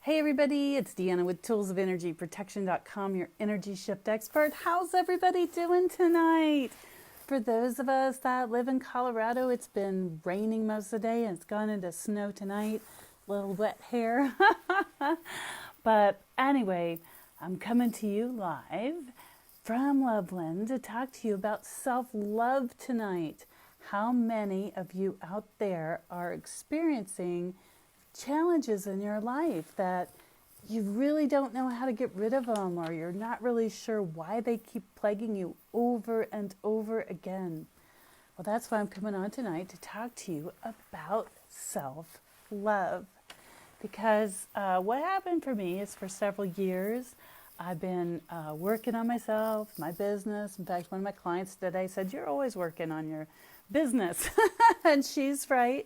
Hey everybody, it's Deanna with toolsofelnergyprotection.com, your energy shift expert. How's everybody doing tonight? For those of us that live in Colorado, it's been raining most of the day and it's gone into snow tonight. A little wet hair. But anyway, I'm coming to you live from Loveland to talk to you about self-love tonight. How many of you out there are experiencing challenges in your life that you really don't know how to get rid of them, or you're not really sure why they keep plaguing you over and over again? Well, that's why I'm coming on tonight to talk to you about self-love. Because what happened for me is for several years, I've been working on myself, my business. In fact, one of my clients today said, "You're always working on your business." And she's right.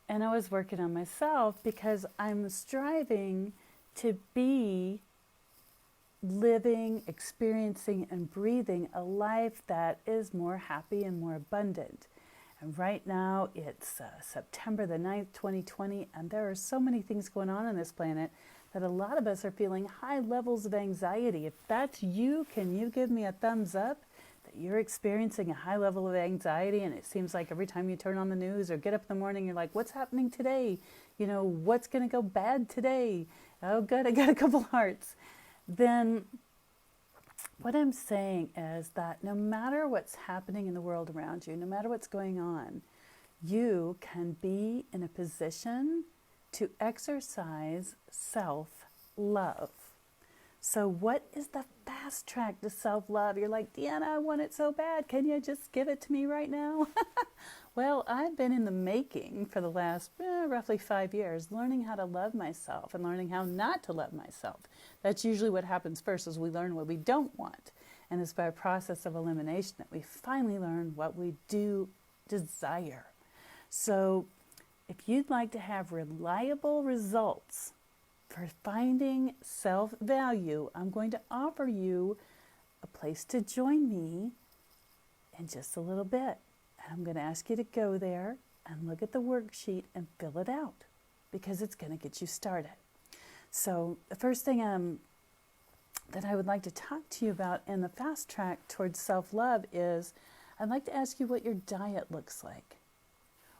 And I was working on myself because I'm striving to be living, experiencing, and breathing a life that is more happy and more abundant. And right now it's September the 9th, 2020, and there are so many things going on this planet that a lot of us are feeling high levels of anxiety. If that's you, can you give me a thumbs up that you're experiencing a high level of anxiety, and it seems like every time you turn on the news or get up in the morning, you're like, what's happening today? You know, what's going to go bad today? Oh, good, I got a couple hearts. Then what I'm saying is that no matter what's happening in the world around you, no matter what's going on, you can be in a position to exercise self-love. So what is the fast track to self-love? You're like, Deanna, I want it so bad. Can you just give it to me right now? Well, I've been in the making for the last roughly 5 years, learning how to love myself and learning how not to love myself. That's usually what happens first, is we learn what we don't want. And it's by a process of elimination that we finally learn what we do desire. So if you'd like to have reliable results for finding self-value, I'm going to offer you a place to join me in just a little bit. And I'm going to ask you to go there and look at the worksheet and fill it out, because it's going to get you started. So the first thing that I would like to talk to you about in the fast track towards self-love is I'd like to ask you what your diet looks like.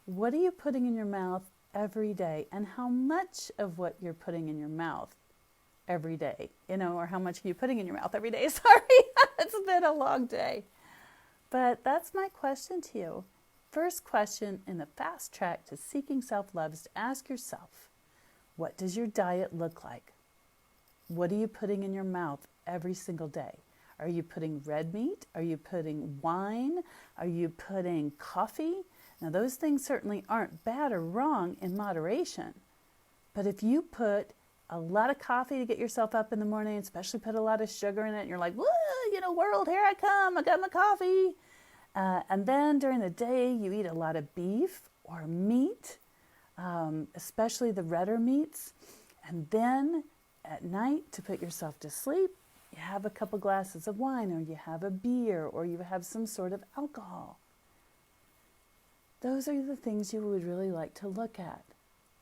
What are you putting in your mouth every day, and how much of what you're putting in your mouth every day, or how much are you putting in your mouth every day? Sorry, it's been a long day. But that's my question to you. First question in the fast track to seeking self-love is to ask yourself, what does your diet look like? What are you putting in your mouth every single day? Are you putting red meat? Are you putting wine? Are you putting coffee? Now, those things certainly aren't bad or wrong in moderation. But if you put a lot of coffee to get yourself up in the morning, especially put a lot of sugar in it, and you're like, woo, world, here I come, I got my coffee. And then during the day, you eat a lot of beef or meat, especially the redder meats. And then at night, to put yourself to sleep, you have a couple glasses of wine, or you have a beer, or you have some sort of alcohol. Those are the things you would really like to look at,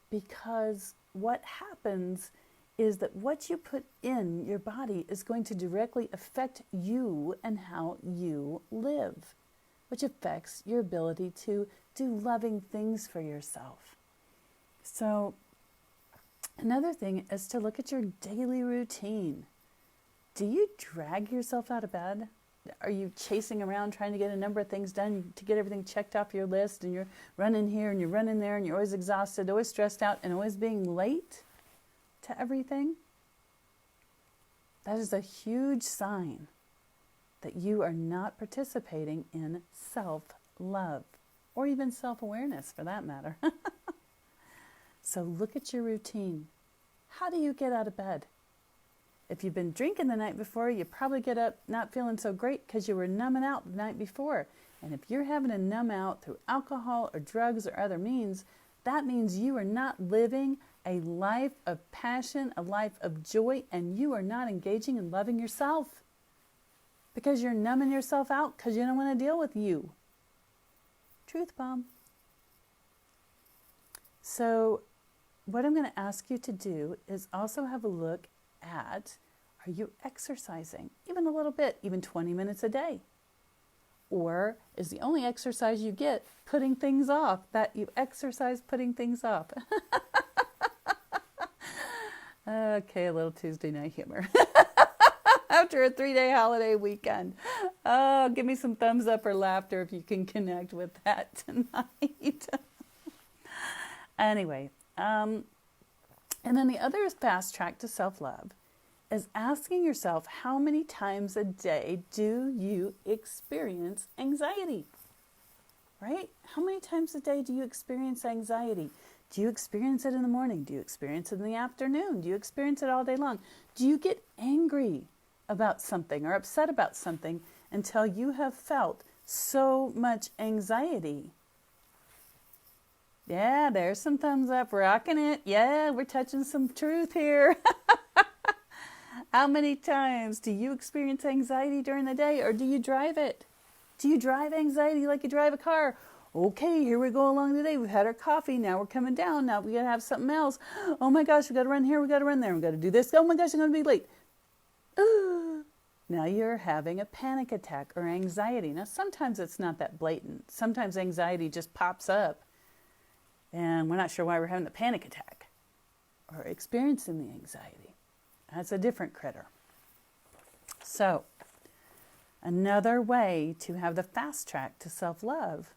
because what happens is that what you put in your body is going to directly affect you and how you live, which affects your ability to do loving things for yourself. So another thing is to look at your daily routine. Do you drag yourself out of bed? Are you chasing around trying to get a number of things done to get everything checked off your list, and you're running here and you're running there, and you're always exhausted, always stressed out, and always being late to everything? That is a huge sign that you are not participating in self-love, or even self-awareness for that matter. So look at your routine. How do you get out of bed? If you've been drinking the night before, you probably get up not feeling so great because you were numbing out the night before. And if you're having to numb out through alcohol or drugs or other means, that means you are not living a life of passion, a life of joy, and you are not engaging in loving yourself, because you're numbing yourself out because you don't want to deal with you. Truth bomb. So what I'm going to ask you to do is also have a look at, are you exercising? Even a little bit, even 20 minutes a day. Or is the only exercise you get putting things off, that you exercise putting things off? Okay, a little Tuesday night humor. After a 3-day holiday weekend. Oh, give me some thumbs up or laughter if you can connect with that tonight. Anyway, and then the other fast track to self-love is asking yourself, how many times a day do you experience anxiety? Right? How many times a day do you experience anxiety? Do you experience it in the morning? Do you experience it in the afternoon? Do you experience it all day long? Do you get angry about something or upset about something until you have felt so much anxiety? Yeah, there's some thumbs up, rocking it. Yeah, we're touching some truth here. How many times do you experience anxiety during the day, or do you drive it? Do you drive anxiety like you drive a car? Okay, here we go along today. We've had our coffee. Now we're coming down. Now we got to have something else. Oh my gosh, we got to run here. We got to run there. We got to do this. Oh my gosh, I'm going to be late. Now you're having a panic attack or anxiety. Now sometimes it's not that blatant. Sometimes anxiety just pops up and we're not sure why we're having the panic attack or experiencing the anxiety. That's a different critter. So, another way to have the fast track to self-love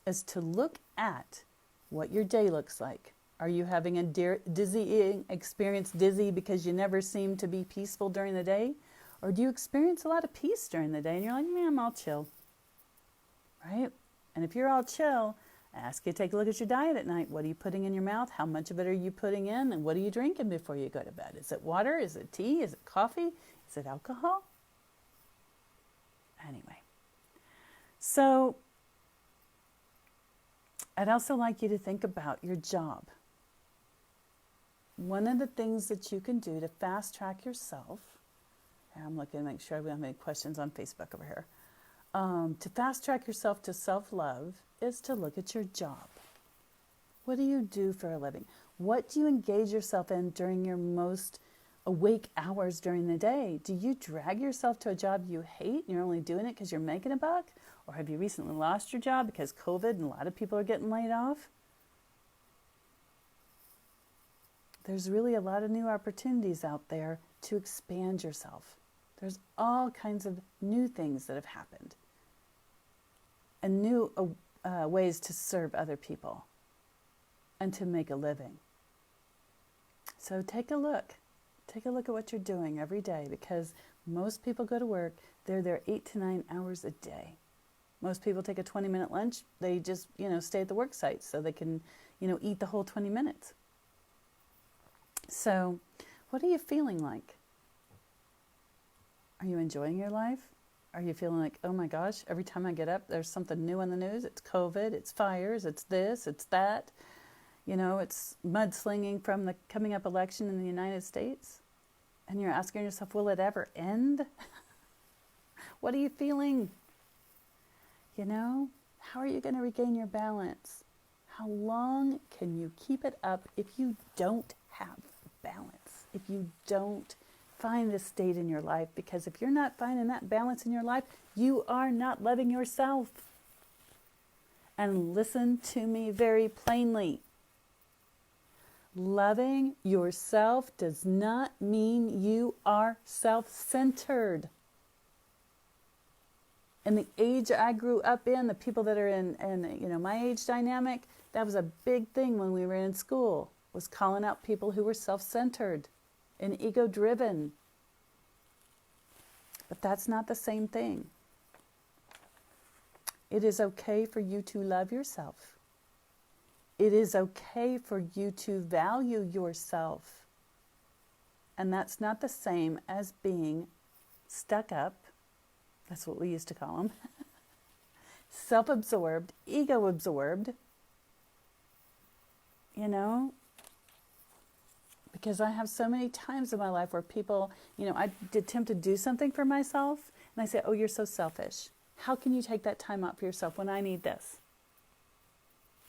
is to look at what your day looks like. Are you having a dizzying experience, dizzy because you never seem to be peaceful during the day? Or do you experience a lot of peace during the day and you're like, man, I'm all chill, right? And if you're all chill, ask you to take a look at your diet at night. What are you putting in your mouth? How much of it are you putting in? And what are you drinking before you go to bed? Is it water? Is it tea? Is it coffee? Is it alcohol? Anyway, so I'd also like you to think about your job. One of the things that you can do to fast track yourself, and I'm looking to make sure I don't have any questions on Facebook over here, to fast track yourself to self-love is to look at your job. What do you do for a living? What do you engage yourself in during your most awake hours during the day? Do you drag yourself to a job you hate and you're only doing it because you're making a buck? Or have you recently lost your job because COVID and a lot of people are getting laid off? There's really a lot of new opportunities out there to expand yourself. There's all kinds of new things that have happened and new ways to serve other people and to make a living. So take a look. Take a look at what you're doing every day, because most people go to work, they're there 8 to 9 hours a day. Most people take a 20-minute lunch. They just, stay at the work site so they can, eat the whole 20 minutes. So what are you feeling like? Are you enjoying your life? Are you feeling like, oh my gosh, every time I get up, there's something new on the news? It's COVID, it's fires, it's this, it's that. It's mudslinging from the coming up election in the United States. And you're asking yourself, will it ever end? What are you feeling? How are you going to regain your balance? How long can you keep it up if you don't have balance? If you don't find this state in your life? Because if you're not finding that balance in your life, you are not loving yourself. And listen to me very plainly. Loving yourself does not mean you are self-centered. In the age I grew up in, the people that are in my age dynamic, that was a big thing when we were in school, was calling out people who were self-centered and ego-driven. But that's not the same thing. It is okay for you to love yourself. It is okay for you to value yourself. And that's not the same as being stuck up. That's what we used to call them. Self-absorbed, ego-absorbed. Because I have so many times in my life where people, I attempt to do something for myself, and I say, oh, you're so selfish. How can you take that time out for yourself when I need this?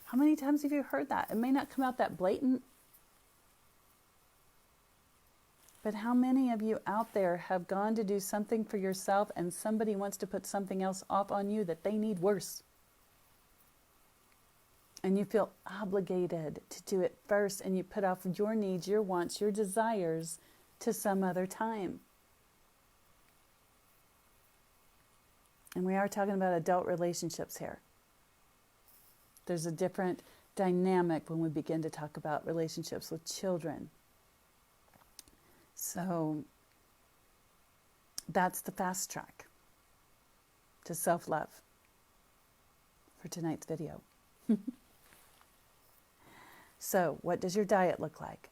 How many times have you heard that? It may not come out that blatant, But how many of you out there have gone to do something for yourself and somebody wants to put something else off on you that they need worse? And you feel obligated to do it first, and you put off your needs, your wants, your desires to some other time. And we are talking about adult relationships here. There's a different dynamic when we begin to talk about relationships with children. So that's the fast track to self-love for tonight's video. So what does your diet look like?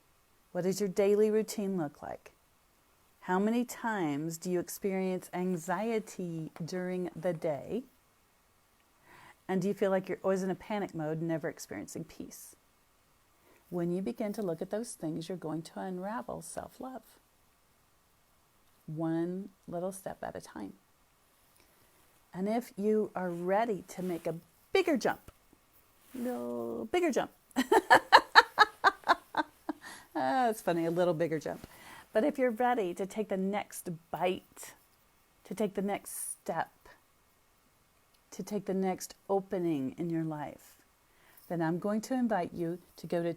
What does your daily routine look like? How many times do you experience anxiety during the day? And do you feel like you're always in a panic mode, never experiencing peace? When you begin to look at those things, you're going to unravel self-love. One little step at a time. And if you are ready to make a bigger jump, it's funny, a little bigger jump. But if you're ready to take the next bite, to take the next step, to take the next opening in your life, then I'm going to invite you to go to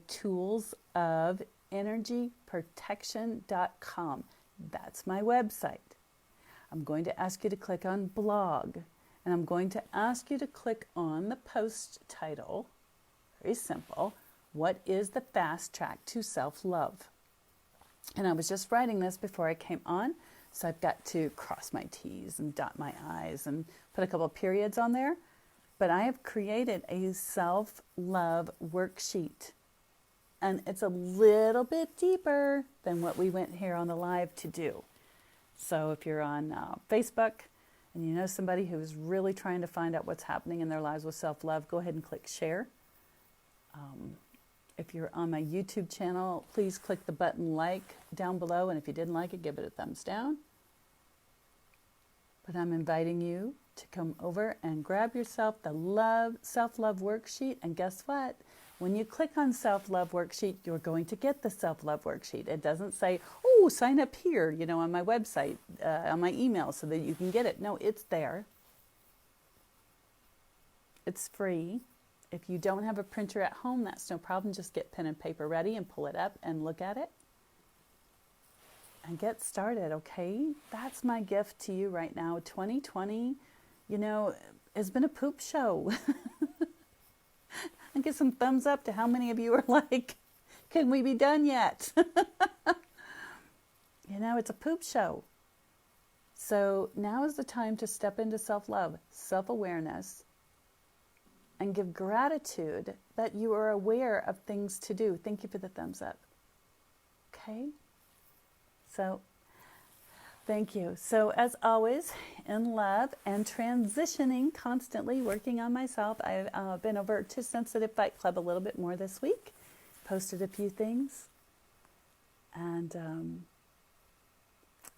toolsofenergyprotection.com. That's my website. I'm going to ask you to click on blog, and I'm going to ask you to click on the post title. Very simple. What is the fast track to self-love? And I was just writing this before I came on, so I've got to cross my T's and dot my I's and put a couple of periods on there. But I have created a self-love worksheet, and it's a little bit deeper than what we went here on the live to do. So if you're on Facebook and you know somebody who's really trying to find out what's happening in their lives with self-love, go ahead and click share. If you're on my YouTube channel, please click the button like down below. And if you didn't like it, give it a thumbs down. But I'm inviting you to come over and grab yourself the self-love worksheet. And guess what? When you click on self-love worksheet, you're going to get the self-love worksheet. It doesn't say, oh, sign up here, on my website, on my email so that you can get it. No, it's there. It's free. If you don't have a printer at home, that's no problem. Just get pen and paper ready and pull it up and look at it. And get started, okay? That's my gift to you right now. 2020, has been a poop show. And get some thumbs up to how many of you are like, can we be done yet? It's a poop show. So now is the time to step into self-love, self-awareness, and give gratitude that you are aware of things to do. Thank you for the thumbs up. Okay? So, thank you. So, as always, in love and transitioning constantly, working on myself. I've been over to Sensitive Fight Club a little bit more this week. Posted a few things. And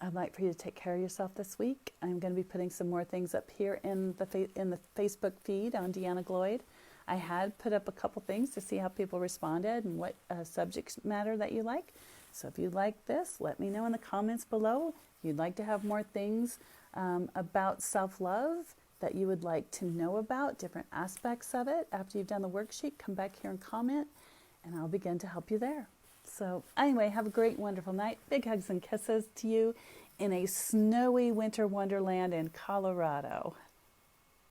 I'd like for you to take care of yourself this week. I'm going to be putting some more things up here in the Facebook feed on Deanna Gloyd. I had put up a couple things to see how people responded and what subject matter that you like. So if you like this, let me know in the comments below. If you'd like to have more things about self-love that you would like to know about, different aspects of it. After you've done the worksheet, come back here and comment, and I'll begin to help you there. So anyway, have a great, wonderful night. Big hugs and kisses to you in a snowy winter wonderland in Colorado.